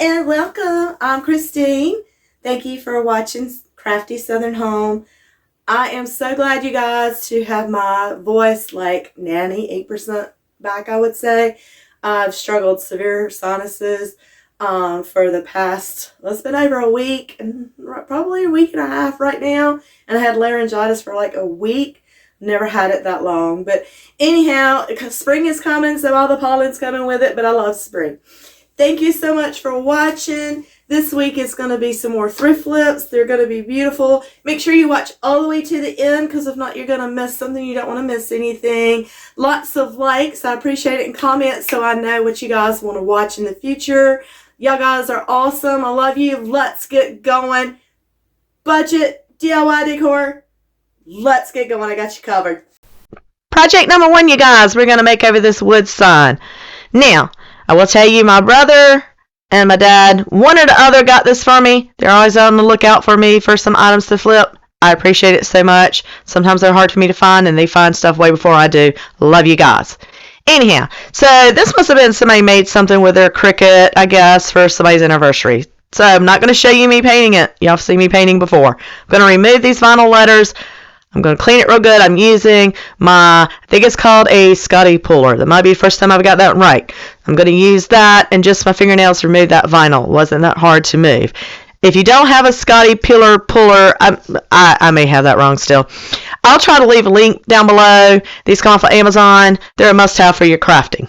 and welcome. I'm Christine. Thank you for watching Crafty Southern Home. I am so glad, you guys, to have my voice like 98% back, I would say. I've struggled severe sinuses for the past, well, it's been over a week, probably a week and a half right now, and I had laryngitis for like a week. Never had it that long, but anyhow, spring is coming, so all the pollen's coming with it, but I love spring. Thank you so much for watching. This week is going to be some more thrift flips. They're going to be beautiful. Make sure you watch all the way to the end, because if not, you're going to miss something. You don't want to miss anything. Lots of likes. I appreciate it, and comments so I know what you guys want to watch in the future. Y'all guys are awesome. I love you. Let's get going. Budget, DIY decor. Let's get going. I got you covered. Project number 1, you guys. We're going to make over this wood sign. Now, I will tell you, my brother and my dad, one or the other, got this for me. They're always on the lookout for me for some items to flip. I appreciate it so much. Sometimes they're hard for me to find, and they find stuff way before I do. Love you guys. Anyhow, so this must have been somebody made something with their Cricut, I guess, for somebody's anniversary. So I'm not going to show you me painting it. Y'all have seen me painting before. I'm going to remove these vinyl letters. I'm going to clean it real good. I'm using my, I think it's called a Scotty puller. That might be the first time I've got that right. I'm going to use that and just my fingernails to remove that vinyl. It wasn't that hard to move. If you don't have a Scotty puller, I may have that wrong still. I'll try to leave a link down below. These come off of Amazon. They're a must-have for your crafting.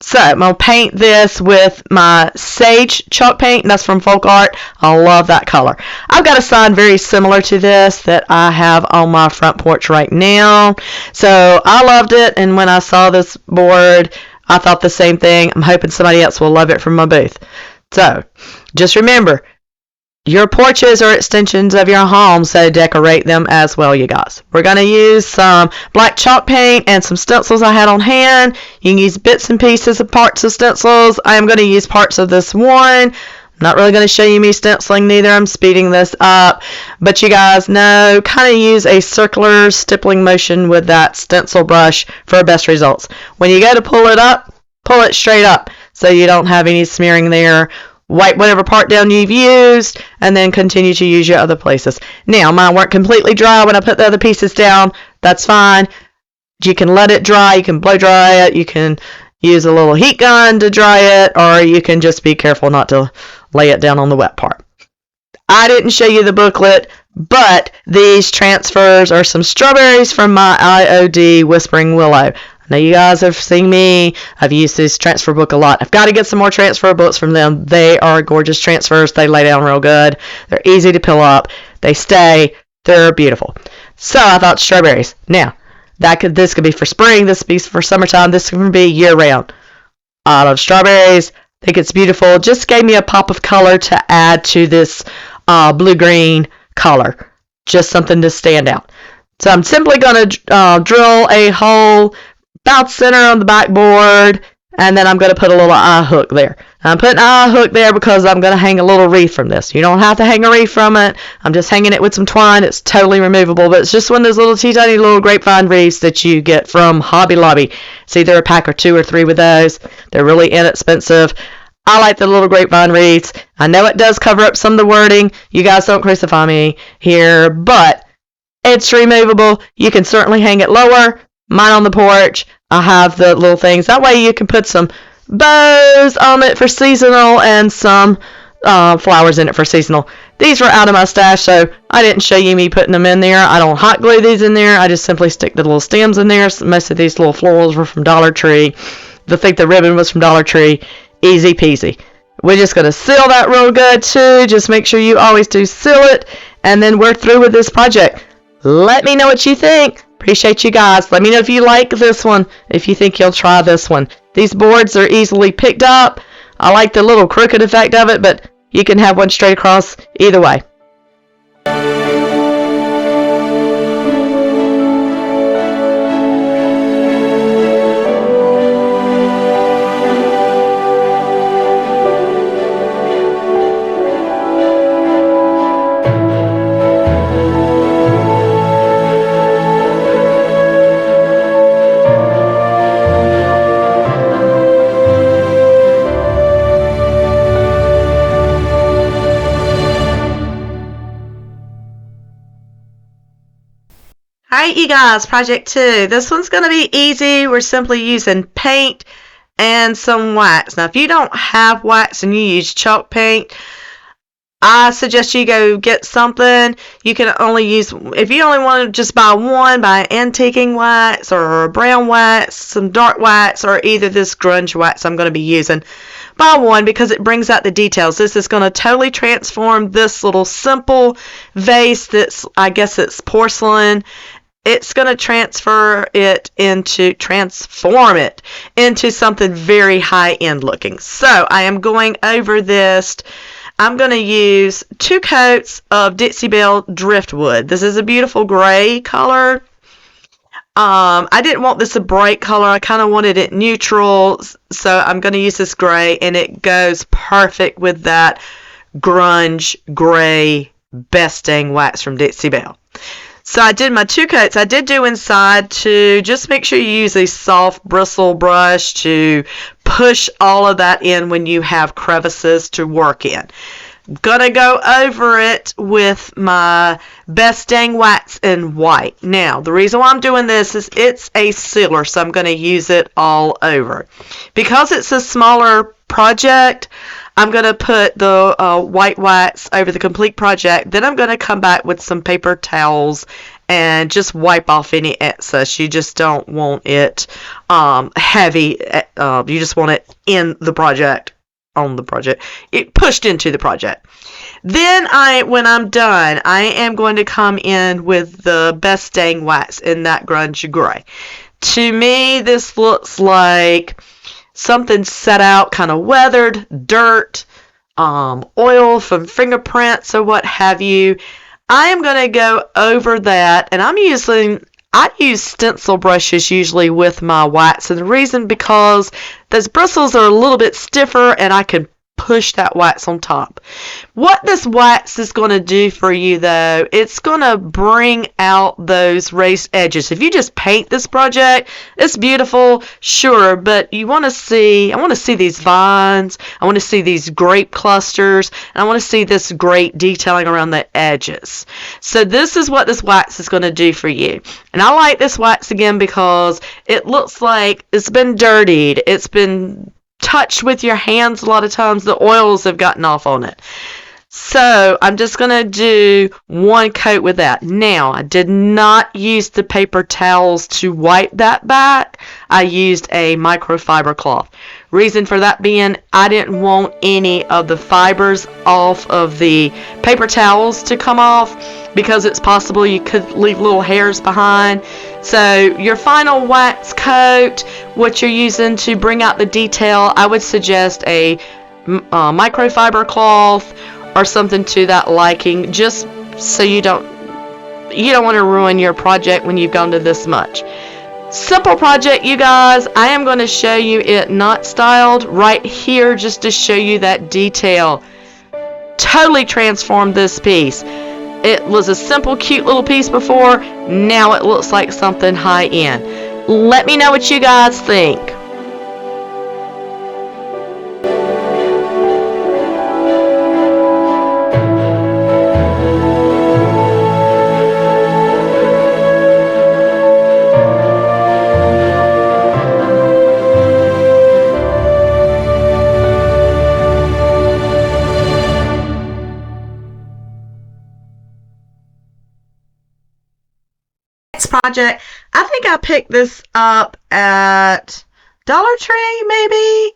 So I'm going to paint this with my Sage chalk paint, and that's from Folk Art. I love that color. I've got a sign very similar to this that I have on my front porch right now. So I loved it, and when I saw this board, I thought the same thing. I'm hoping somebody else will love it from my booth. So just remember, your porches are extensions of your home, so decorate them as well, you guys. We're going to use some black chalk paint and some stencils I had on hand. You can use bits and pieces of parts of stencils. I am going to use parts of this one. I'm not really going to show you me stenciling neither. I'm speeding this up. But you guys know, kind of use a circular stippling motion with that stencil brush for best results. When you go to pull it up, pull it straight up so you don't have any smearing there. Wipe whatever part down you've used, and then continue to use your other places. Now, mine weren't completely dry when I put the other pieces down. That's fine. You can let it dry. You can blow dry it. You can use a little heat gun to dry it, or you can just be careful not to lay it down on the wet part. I didn't show you the booklet, but these transfers are some strawberries from my IOD Whispering Willow. Now, you guys have seen me. I've used this transfer book a lot. I've got to get some more transfer books from them. They are gorgeous transfers. They lay down real good. They're easy to peel up. They stay. They're beautiful. So I thought strawberries. Now, this could be for spring. This could be for summertime. This could be year-round. I love strawberries. I think it's beautiful. Just gave me a pop of color to add to this blue-green color. Just something to stand out. So I'm simply going to drill a hole about center on the backboard, and then I'm going to put a little eye hook there. I'm putting an eye hook there because I'm going to hang a little wreath from this. You don't have to hang a wreath from it. I'm just hanging it with some twine. It's totally removable, but it's just one of those little teeny little grapevine wreaths that you get from Hobby Lobby. It's either a pack or 2 or 3 with those. They're really inexpensive. I like the little grapevine wreaths. I know it does cover up some of the wording. You guys don't crucify me here, but it's removable. You can certainly hang it lower. Mine on the porch. I have the little things. That way you can put some bows on it for seasonal and some flowers in it for seasonal. These were out of my stash, so I didn't show you me putting them in there. I don't hot glue these in there. I just simply stick the little stems in there. Most of these little florals were from Dollar Tree. I think the ribbon was from Dollar Tree. Easy peasy. We're just going to seal that real good too. Just make sure you always do seal it. And then we're through with this project. Let me know what you think. Appreciate you guys. Let me know if you like this one, if you think you'll try this one. These boards are easily picked up. I like the little crooked effect of it, but you can have one straight across either way. right, you guys, project 2. This one's going to be easy. We're simply using paint and some wax. Now, if you don't have wax and you use chalk paint, I suggest you go get something. You can only use, if you only want to just buy one, buy antiquing wax or brown wax, some dark wax, or either this grunge wax I'm going to be using. Buy one because it brings out the details. This is going to totally transform this little simple vase that's, I guess it's porcelain. It's going to transform it into something very high-end looking. So I am going over this. I'm going to use 2 coats of Dixie Belle driftwood. This is a beautiful gray color. I didn't want this a bright color. I kind of wanted it neutral. So I'm going to use this gray, and it goes perfect with that grunge gray best dang wax from Dixie Belle. So I did my 2 coats. I did do inside to just make sure you use a soft bristle brush to push all of that in when you have crevices to work in. Gonna go over it with my best dang wax in white. Now, the reason why I'm doing this is it's a sealer, so I'm gonna use it all over. Because it's a smaller project, I'm going to put the white wax over the complete project. Then I'm going to come back with some paper towels and just wipe off any excess. You just don't want it heavy. You just want it in the project, it pushed into the project. Then when I'm done, I am going to come in with the best dang wax in that grunge gray. To me, this looks like something set out, kind of weathered, dirt, oil from fingerprints or what have you. I am going to go over that, and I use stencil brushes usually with my wax, and the reason because those bristles are a little bit stiffer and I can push that wax on top. What this wax is going to do for you, though, it's going to bring out those raised edges. If you just paint this project, it's beautiful, sure, but I want to see these vines, I want to see these grape clusters, and I want to see this great detailing around the edges. So this is what this wax is going to do for you. And I like this wax again because it looks like it's been dirtied, it's been touched with your hands. A lot of times the oils have gotten off on it. So I'm just going to do 1 coat with that. Now, I did not use the paper towels to wipe that back. I used a microfiber cloth. Reason for that being, I didn't want any of the fibers off of the paper towels to come off because it's possible you could leave little hairs behind. So your final wax coat, what you're using to bring out the detail, I would suggest a microfiber cloth or something to that liking, just so you don't want to ruin your project when you've gone to this much. Simple project, you guys. I am going to show you it not styled right here just to show you that detail. Totally transformed this piece. It was a simple, cute little piece before. Now it looks like something high-end. Let me know what you guys think. Project. I think I picked this up at Dollar Tree, maybe.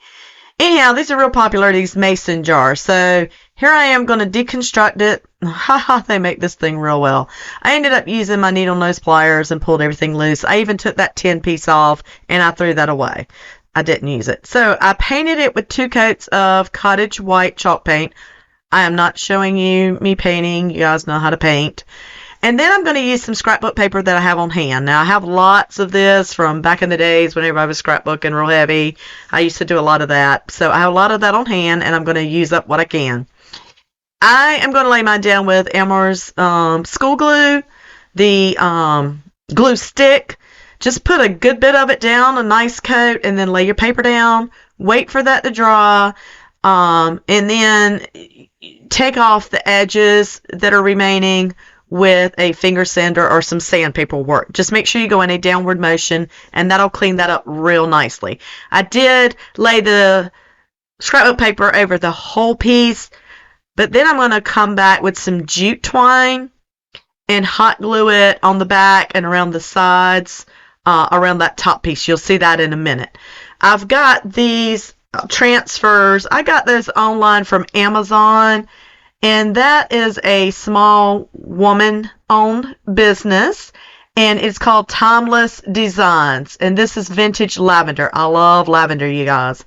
Anyhow, these are real popular, these mason jars. So here I am going to deconstruct it. Haha, they make this thing real well. I ended up using my needle nose pliers and pulled everything loose. I even took that tin piece off and I threw that away. I didn't use it. So I painted it with 2 coats of Cottage white chalk paint. I am not showing you me painting. You guys know how to paint. And then I'm going to use some scrapbook paper that I have on hand. Now, I have lots of this from back in the days whenever I was scrapbooking real heavy. I used to do a lot of that. So I have a lot of that on hand, and I'm going to use up what I can. I am going to lay mine down with Elmer's school glue, the glue stick. Just put a good bit of it down, a nice coat, and then lay your paper down. Wait for that to dry, and then take off the edges that are remaining. with a finger sander or some sandpaper work. Just make sure you go in a downward motion, and that'll clean that up real nicely. I did lay the scrapbook paper over the whole piece, but then I'm going to come back with some jute twine and hot glue it on the back and around the sides, around that top piece. You'll see that in a minute. I've got these transfers. I got those online from Amazon, and that is a small woman-owned business, and it's called Timeless Designs, and this is vintage lavender. I love lavender, you guys.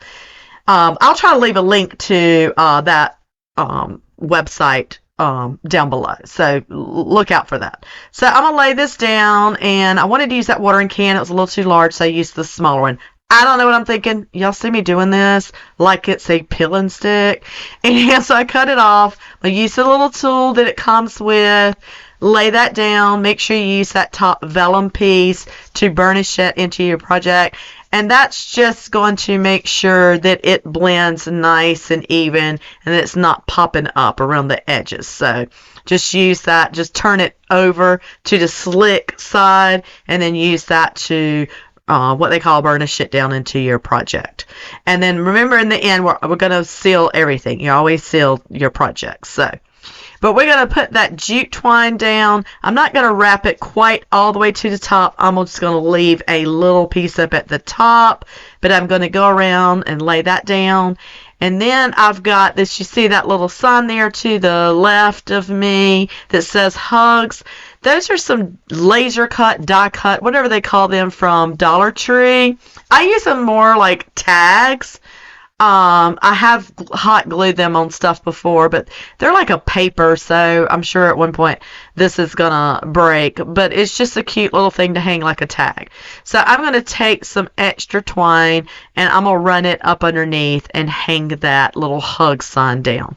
I'll try to leave a link to that website down below, so look out for that. So I'm gonna lay this down, and I wanted to use that watering can. It was a little too large, so I used the smaller one. I don't know what I'm thinking. Y'all see me doing this like it's a peel and stick, and so I cut it off. I used the little tool that it comes with. Lay that down. Make sure you use that top vellum piece to burnish it into your project. And that's just going to make sure that it blends nice and even, and that it's not popping up around the edges. So just use that. Just turn it over to the slick side, and then use that to what they call burnish it down into your project. And then remember, in the end, we're going to seal everything. You always seal your projects. But we're going to put that jute twine down. I'm not going to wrap it quite all the way to the top. I'm just going to leave a little piece up at the top, but I'm going to go around and lay that down. And then I've got this, you see that little sign there to the left of me that says hugs. Those are some laser cut, die cut, whatever they call them, from Dollar Tree. I use them more like tags. I have hot glued them on stuff before, but they're like a paper, so I'm sure at one point this is gonna break, but it's just a cute little thing to hang like a tag. So I'm gonna take some extra twine, and I'm gonna run it up underneath and hang that little hug sign down.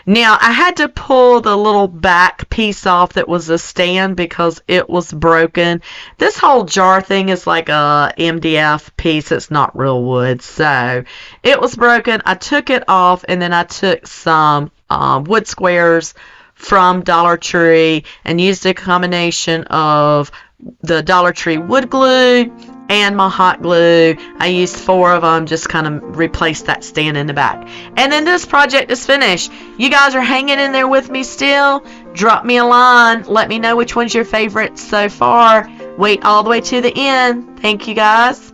Now, I had to pull the little back piece off that was a stand because it was broken. This whole jar thing is like a MDF piece. It's not real wood, so it was broken. I took it off, and then I took some wood squares from Dollar Tree and used a combination of the Dollar Tree wood glue and my hot glue. I used 4 of them, just kind of replaced that stand in the back. And then this project is finished. You guys are hanging in there with me still? Drop me a line. Let me know which one's your favorite so far. Wait all the way to the end. Thank you, guys.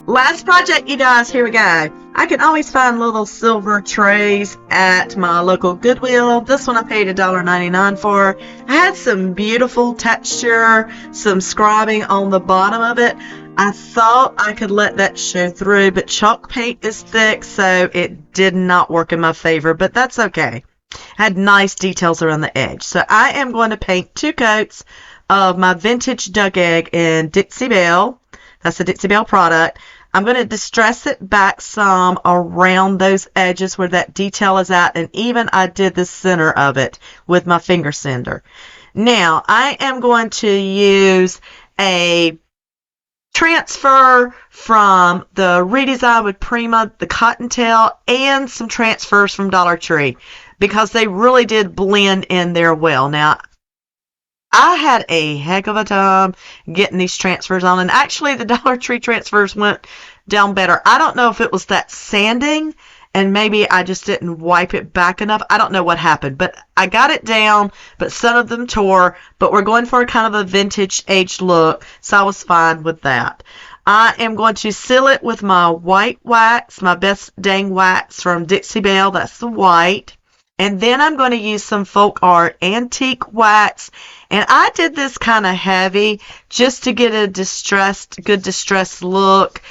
Last project, you guys, here we go. I can always find little silver trays at my local Goodwill. This one I paid $1.99 for. I had some beautiful texture, some scribing on the bottom of it. I thought I could let that show through, but chalk paint is thick, so it did not work in my favor, but that's okay. Had nice details around the edge. So I am going to paint 2 coats of my vintage duck egg in Dixie Belle. That's a Dixie Belle product. I'm going to distress it back some around those edges where that detail is at, and even I did the center of it with my finger sander. Now, I am going to use a transfer from the redesign with Prima, the cottontail, and some transfers from Dollar Tree because they really did blend in there well. Now, I had a heck of a time getting these transfers on, and actually the Dollar Tree transfers went down better. I don't know if it was that sanding and maybe I just didn't wipe it back enough. I don't know what happened, but I got it down, but some of them tore. But we're going for kind of a vintage age look, so I was fine with that. I am going to seal it with my white wax, my Best Dang Wax from Dixie Belle. That's the white. And then I'm going to use some Folk Art Antique Wax. And I did this kind of heavy just to get a good distressed look.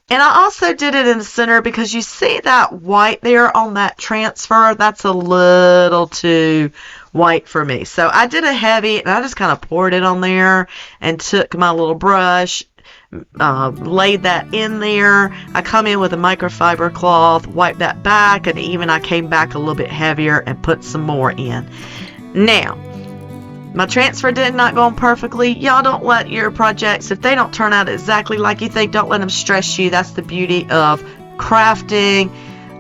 And I also did it in the center because you see that white there on that transfer? That's a little too white for me. So I did a heavy, and I just kind of poured it on there and took my little brush, laid that in there. I come in with a microfiber cloth, wipe that back, and even I came back a little bit heavier and put some more in. Now, my transfer did not go on perfectly. Y'all don't let your projects, if they don't turn out exactly like you think, don't let them stress you. That's the beauty of crafting.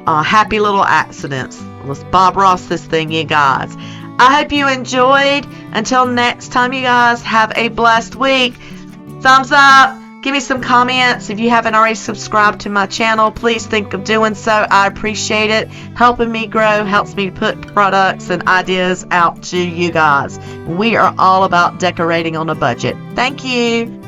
Happy little accidents. Let's Bob Ross this thing, you guys. I hope you enjoyed. Until next time, you guys, have a blessed week. Thumbs up. Give me some comments. If you haven't already subscribed to my channel, please think of doing so. I appreciate it. Helping me grow, helps me put products and ideas out to you guys. We are all about decorating on a budget. Thank you.